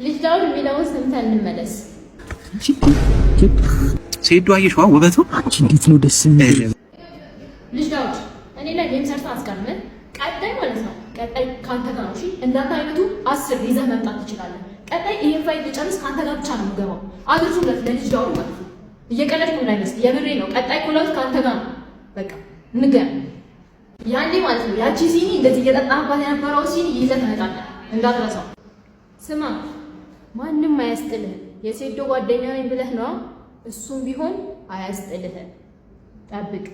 ልጅ ዳውድ የሚለውን ሰምተን እንመለስ። ሴዱ አየሽዋ ውበቱ አንቺ እንዴት ነው ደስ የሚል ልጅ ዳውድ እኔ ላይ ጌም ሰርታ አስቀርመን ቀጣይ ማለት ነው። ቀጣይ ካንተ ጋር ነው። እሺ እንዳንተ አይነቱ 10 ይዘህ መምጣት ትችላለህ። ቀጣይ ይሄን ፋይል ልጨርስ ካንተ ጋር ብቻ ነው የምገባው። አድርሱለት ለልጅ ዳውድ ማለት ነው። እየቀለድኩ እንዳይመስል የምሬ ነው። ቀጣይ ኩለት ካንተ ጋር ነው። በቃ ንገር ያኔ ማለት ነው። ያቺ ሲኒ እንደዚህ እየጠጣህባት የነበረው ሲኒ ይዘህ ትመጣለህ እንዳትረሳው። ስማ ማንም አያስጥልህ። የሴዶ ጓደኛ ነኝ ብለህ ነው። እሱም ቢሆን አያስጥልህ። ጠብቅ